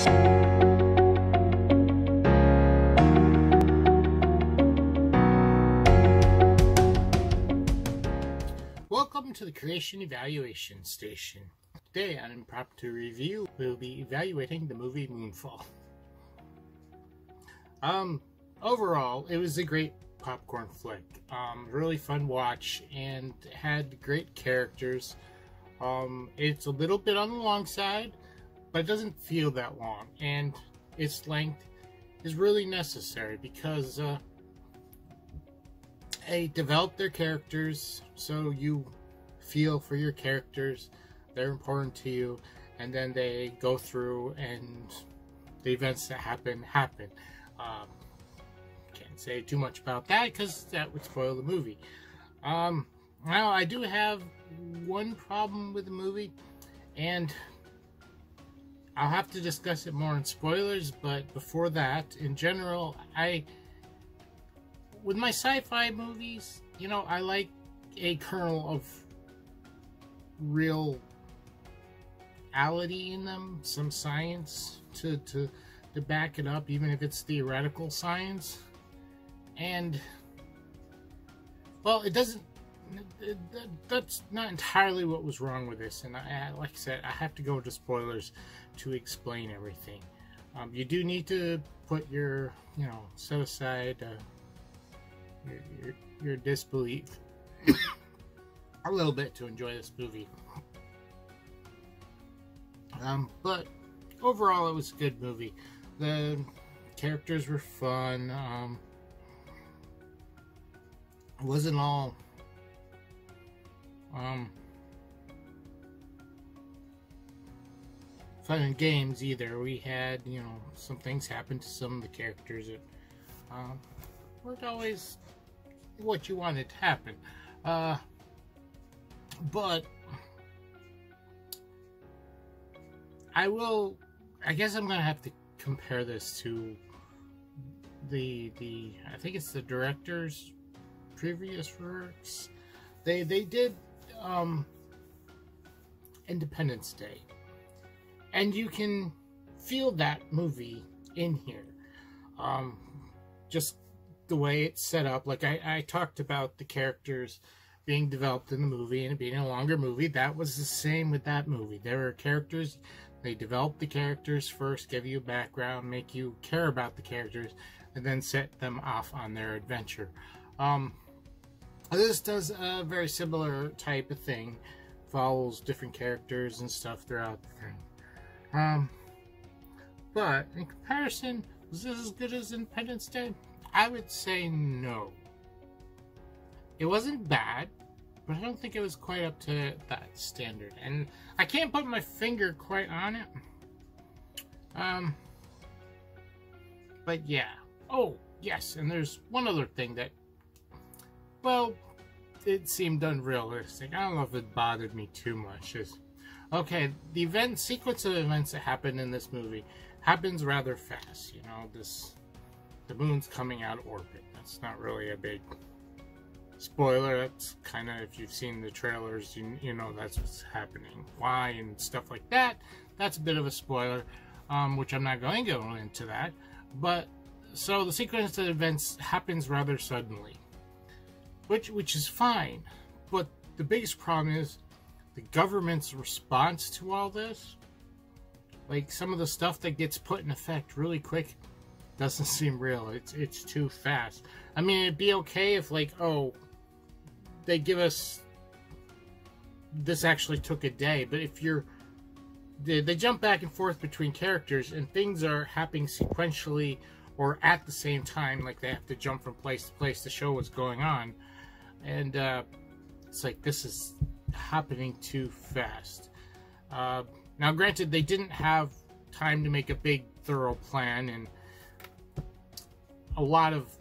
Welcome to the Creation Evaluation Station. Today on Impromptu Review, we'll be evaluating the movie Moonfall. Overall, it was a great popcorn flick. Really fun watch and had great characters. It's a little bit on the long side, but it doesn't feel that long, and its length is really necessary because they develop their characters so you feel for your characters. They're important to you, and then they go through and the events that happen. Can't say too much about that because that would spoil the movie. Now I do have one problem with the movie, and I'll have to discuss it more in spoilers, but before that, in general, with my sci-fi movies, you know, I like a kernel of reality in them, some science to back it up, even if it's theoretical science. And, well, it doesn't, that's not entirely what was wrong with this, and like I said, I have to go into spoilers to explain everything. You do need to put your, set aside your disbelief a little bit to enjoy this movie. But overall, it was a good movie. The characters were fun. It wasn't all fun and games either. We had, some things happen to some of the characters that weren't always what you wanted to happen. But I guess I'm gonna have to compare this to I think it's the director's previous works. They did Independence Day, and you can feel that movie in here. Just the way it's set up. Like I talked about the characters being developed in the movie and it being a longer movie. That was the same with that movie. There were characters, they developed the characters first, give you a background, make you care about the characters, and then set them off on their adventure. This does a very similar type of thing, follows different characters and stuff throughout the thing. But in comparison, was this as good as Independence Day? I would say no. It wasn't bad, but I don't think it was quite up to that standard. And I can't put my finger quite on it. But yeah. Oh, yes, and there's one other thing that, well, it seemed unrealistic. I don't know if it bothered me too much. Okay, the sequence of events that happen in this movie happens rather fast. The moon's coming out of orbit. That's not really a big spoiler. That's kind of, if you've seen the trailers, you know that's what's happening. Why and stuff like that. That's a bit of a spoiler, which I'm not going to go into that. But, so the sequence of events happens rather suddenly, which is fine. But the biggest problem is the government's response to all this. Like, some of the stuff that gets put in effect really quick doesn't seem real. It's too fast. I mean, it'd be okay if, like, oh, they give us, this actually took a day, but if they jump back and forth between characters and things are happening sequentially or at the same time, like they have to jump from place to place to show what's going on, and it's like, this is happening too fast. Now granted, they didn't have time to make a big thorough plan, and a lot of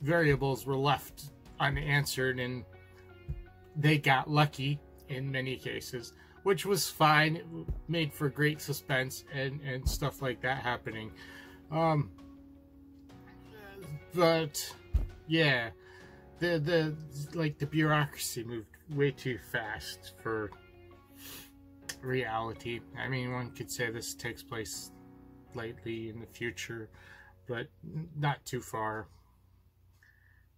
variables were left unanswered, and they got lucky in many cases, which was fine. It made for great suspense and stuff like that happening. But yeah, the bureaucracy moved way too fast for reality. I mean, one could say this takes place lately in the future, but not too far.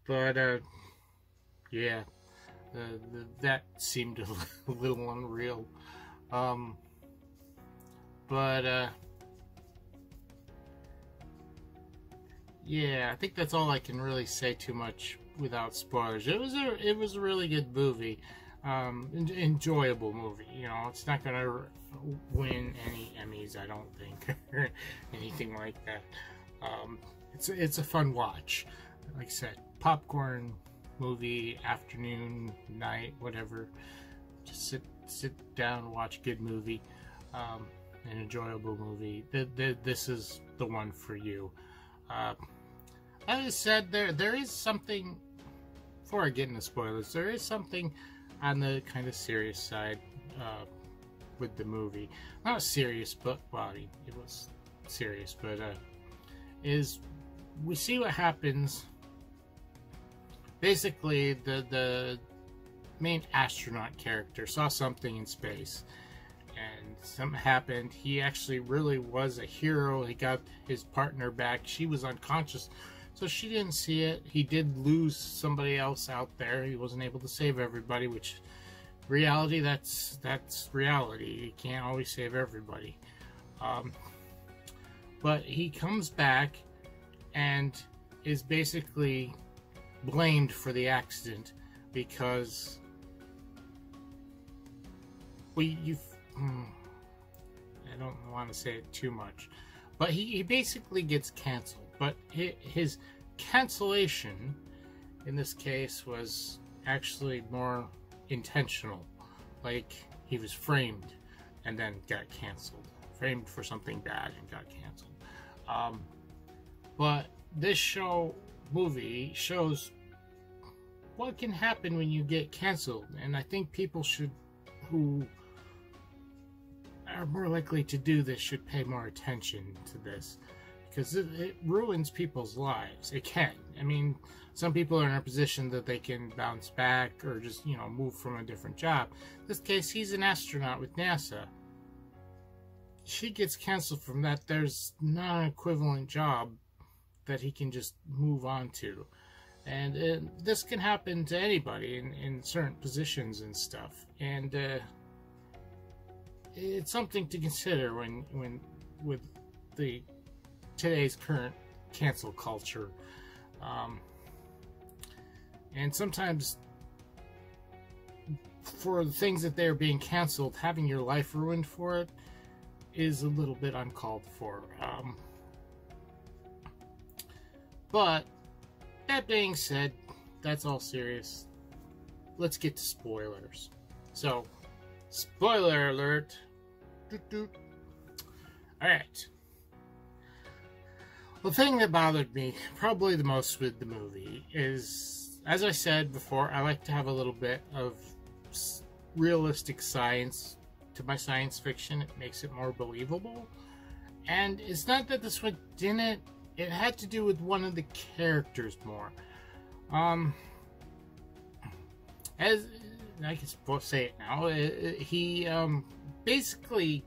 But yeah, that seemed a little unreal. But yeah, I think that's all I can really say too much without spoilers. It was a really good movie, enjoyable movie. You know, it's not gonna win any Emmys, I don't think, or anything like that. It's a fun watch. Like I said, popcorn movie, afternoon, night, whatever. Just sit down, watch a good movie, an enjoyable movie. This is the one for you. As I said, there is something, before I get into spoilers, there is something on the kind of serious side with the movie. Not serious, but, well, I mean, it was serious, but is we see what happens. Basically, the main astronaut character saw something in space, and something happened. He actually really was a hero. He got his partner back. She was unconscious, so she didn't see it. He did lose somebody else out there. He wasn't able to save everybody, which reality, that's reality. You can't always save everybody. But he comes back and is basically blamed for the accident because I don't want to say it too much, but he basically gets canceled. But his cancellation in this case was actually more intentional. Like, he was framed and then got canceled. Framed for something bad and got canceled. But this movie shows what can happen when you get canceled, and I think people who are more likely to do this should pay more attention to this, because it ruins people's lives. It can. I mean, some people are in a position that they can bounce back or just, you know, move from a different job. In this case, he's an astronaut with NASA. She gets canceled from that. There's not an equivalent job that he can just move on to. And this can happen to anybody in certain positions and stuff. And it's something to consider when with today's current cancel culture. And sometimes for the things that they're being canceled, having your life ruined for it is a little bit uncalled for. But that being said, that's all serious. Let's get to spoilers. So, spoiler alert. Doot doot. Alright. The thing that bothered me probably the most with the movie is, as I said before, I like to have a little bit of realistic science to my science fiction. It makes it more believable. And it's not that this one didn't. It had to do with one of the characters more. As I can say it now, he basically,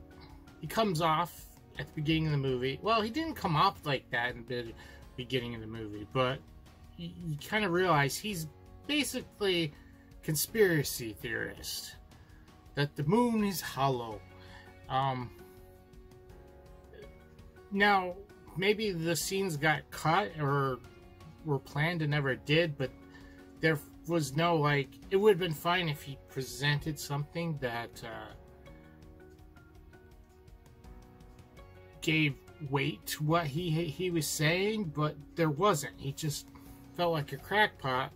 he comes off at the beginning of the movie. Well, he didn't come off like that in the beginning of the movie, but you kind of realize he's basically a conspiracy theorist. That the moon is hollow. Now, maybe the scenes got cut or were planned and never did, but there was no, like, it would have been fine if he presented something that gave weight to what he was saying, but there wasn't. He just felt like a crackpot.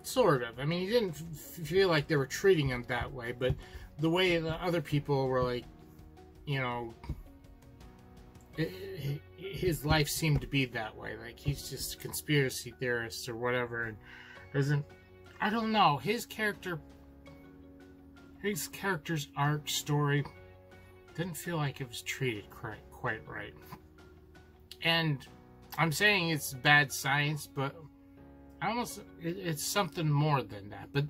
Sort of. I mean, he didn't feel like they were treating him that way, but the way the other people were, like, you know, his life seemed to be that way. Like, he's just a conspiracy theorist or whatever, and doesn't, I don't know, his character's arc story didn't feel like it was treated quite right. And I'm saying it's bad science, but it's something more than that. But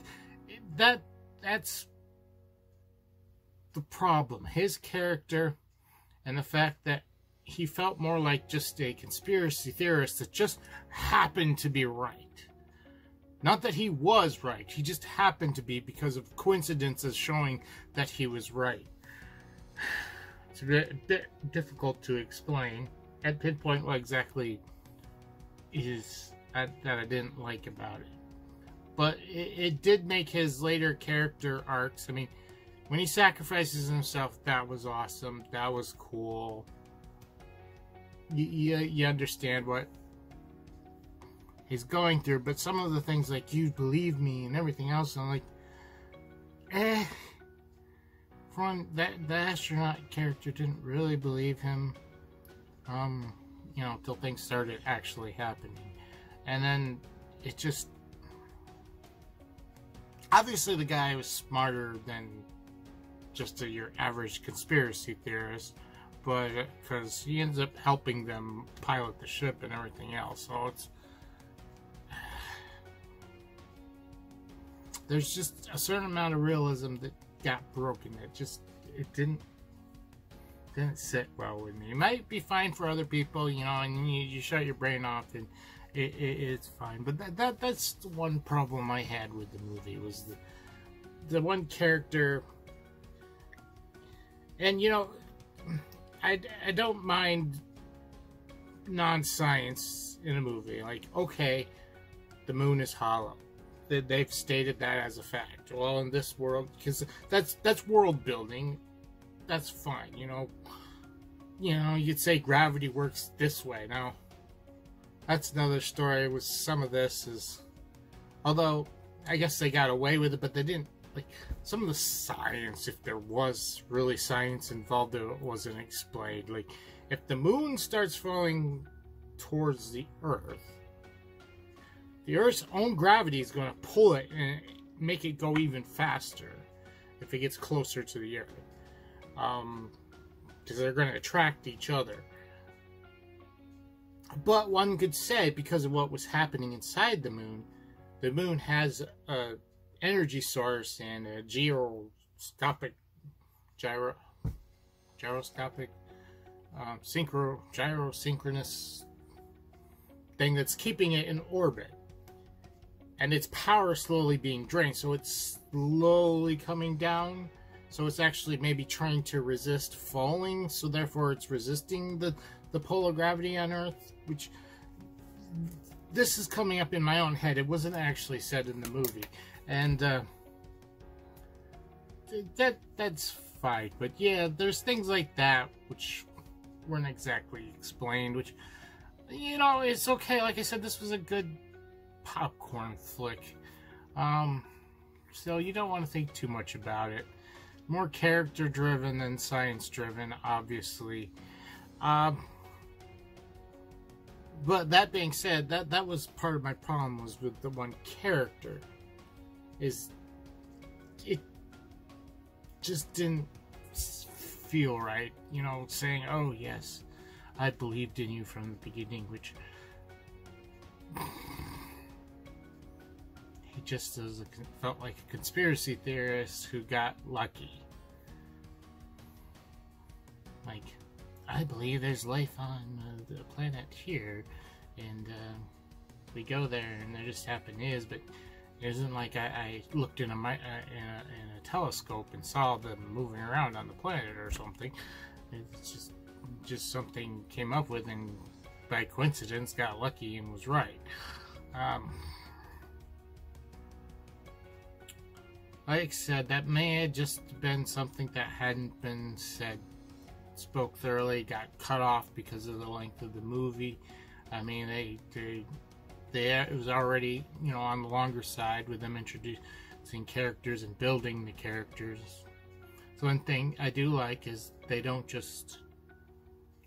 that's the problem. His character and the fact that he felt more like just a conspiracy theorist that just happened to be right. Not that he was right, he just happened to be because of coincidences showing that he was right. It's a bit difficult to explain and pinpoint what exactly is that I didn't like about it. But it did make his later character arcs. I mean, when he sacrifices himself, that was awesome. That was cool. You understand what he's going through. But some of the things like, you believe me and everything else, I'm like, From the astronaut character didn't really believe him. You know, till things started actually happening. And then it just... Obviously the guy was smarter than just your average conspiracy theorist, but because he ends up helping them pilot the ship and everything else, so it's... There's just a certain amount of realism that got broken. It didn't sit well with me. It might be fine for other people, you know, and you shut your brain off and it's fine. But that's the one problem I had with the movie, was the one character. And you know, I don't mind non-science in a movie. Like, okay, the moon is hollow. They've stated that as a fact. Well, in this world, because that's world building, that's fine. You know, you'd say gravity works this way. Now, that's another story with some of this is, although I guess they got away with it, but they didn't, like, some of the science, if there was really science involved, it wasn't explained. Like, if the moon starts falling towards the Earth, the Earth's own gravity is going to pull it and make it go even faster if it gets closer to the Earth. Because they're going to attract each other. But one could say, because of what was happening inside the moon has a energy source and a gyroscopic gyrosynchronous thing that's keeping it in orbit. And its power slowly being drained, so it's slowly coming down. So it's actually maybe trying to resist falling, so therefore it's resisting the pull of gravity on Earth, which... This is coming up in my own head. It wasn't actually said in the movie. And, that's fine. But yeah, there's things like that which weren't exactly explained, which, you know, it's okay. Like I said, this was a good popcorn flick. So you don't want to think too much about it. More character driven than science driven, obviously. But that being said, that was part of my problem, was with the one character. Is it just didn't feel right, you know, saying, oh yes, I believed in you from the beginning, which he just felt like a conspiracy theorist who got lucky. Like, I believe there's life on the planet here, and we go there, and there just happen is. But it isn't like I looked in a telescope and saw them moving around on the planet or something. It's just something came up with, and by coincidence got lucky and was right. Like I said, that may have just been something that hadn't been said. Spoke thoroughly, got cut off because of the length of the movie. I mean, it was already, you know, on the longer side with them introducing characters and building the characters. So one thing I do like is they don't just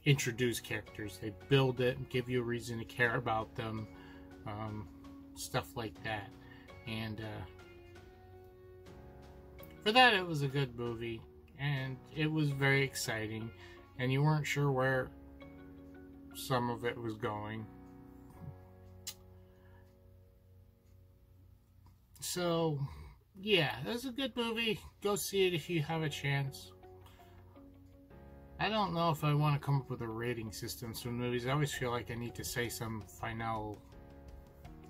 introduce characters, they build it and give you a reason to care about them, stuff like that. And for that, it was a good movie. And it was very exciting, and you weren't sure where some of it was going. So, yeah, it was a good movie. Go see it if you have a chance. I don't know if I want to come up with a rating system for movies. I always feel like I need to say some final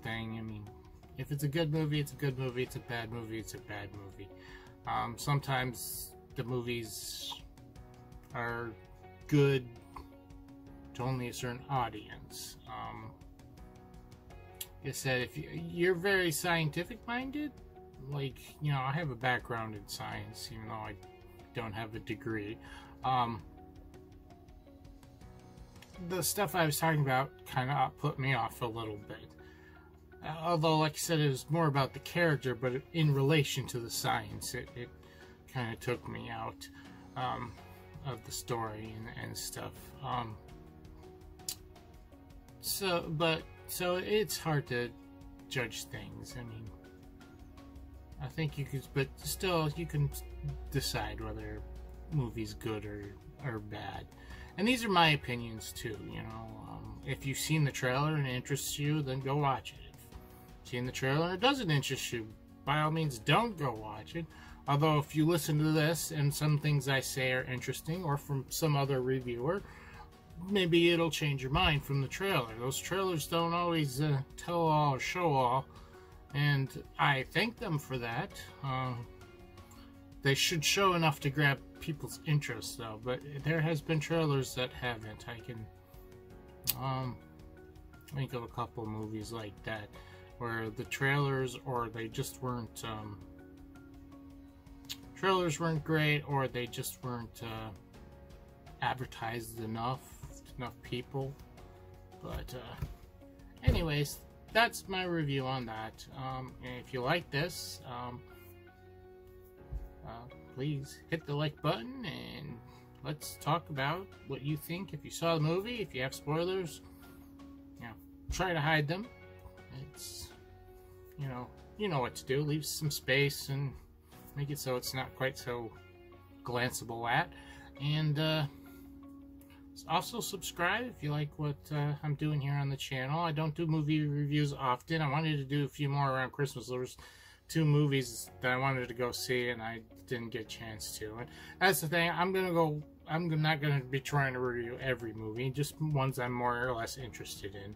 thing. I mean, if it's a good movie, it's a good movie. It's a bad movie, it's a bad movie. Sometimes the movies are good to only a certain audience. Like I said, if you're very scientific minded, like, you know, I have a background in science, even though I don't have a degree. The stuff I was talking about kind of put me off a little bit. Although, like I said, it was more about the character, but in relation to the science, it kind of took me out of the story and stuff. So it's hard to judge things. I mean, I think you could, but still, you can decide whether a movie's good or bad. And these are my opinions too, you know. If you've seen the trailer and it interests you, then go watch it. If you've seen the trailer and it doesn't interest you, by all means, don't go watch it. Although, if you listen to this and some things I say are interesting, or from some other reviewer, maybe it'll change your mind from the trailer. Those trailers don't always tell all or show all, and I thank them for that. They should show enough to grab people's interest, though, but there has been trailers that haven't. I can think of a couple movies like that where the trailers, or they just weren't trailers weren't great, or they just weren't advertised enough people. But anyways, that's my review on that. And if you like this, please hit the like button and let's talk about what you think. If you saw the movie, if you have spoilers, you know, try to hide them. It's, you know what to do. Leave some space and make it so it's not quite so glanceable at. And also subscribe if you like what I'm doing here on the channel. I don't do movie reviews often. I wanted to do a few more around Christmas. There was 2 movies that I wanted to go see and I didn't get a chance to. And that's the thing. I'm not going to be trying to review every movie, just ones I'm more or less interested in.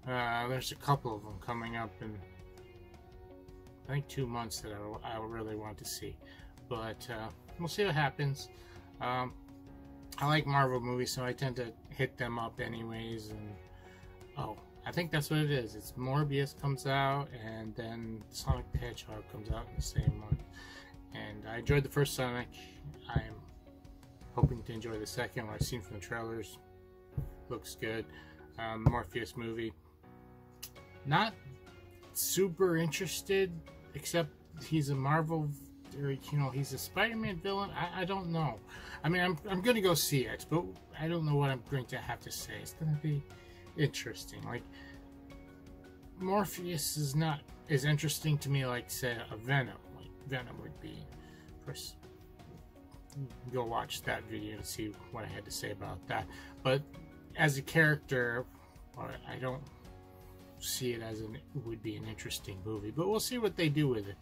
There's a couple of them coming up in, I think, 2 months that I really want to see. But we'll see what happens. I like Marvel movies, so I tend to hit them up anyways. And I think that's what it is. It's Morbius comes out, and then Sonic the Hedgehog comes out in the same month. And I enjoyed the first Sonic. I'm hoping to enjoy the second. What I've seen from the trailers looks good. Morpheus movie, not super interested, except he's a Marvel, or, you know, he's a Spider-Man villain. I don't know. I mean, I'm going to go see it, but I don't know what I'm going to have to say. It's going to be interesting. Like, Morpheus is not as interesting to me like, say, a Venom. Like, Venom would be. First, go watch that video and see what I had to say about that. But as a character, I don't see it as would be an interesting movie. But we'll see what they do with it.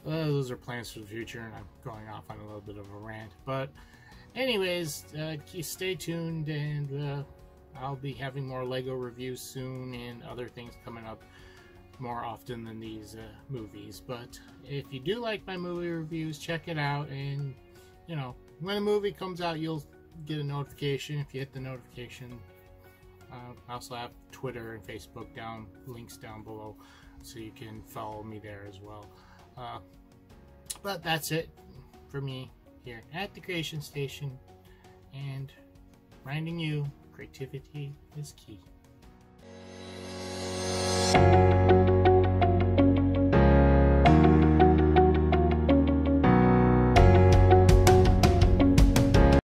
Those are plans for the future, and I'm going off on a little bit of a rant. But anyways, stay tuned, and I'll be having more Lego reviews soon and other things coming up more often than these movies. But if you do like my movie reviews, check it out, and, you know, when a movie comes out, you'll get a notification if you hit the notification. I also have Twitter and Facebook links down below, so you can follow me there as well. But that's it for me here at the Creation Station, and reminding you, creativity is key.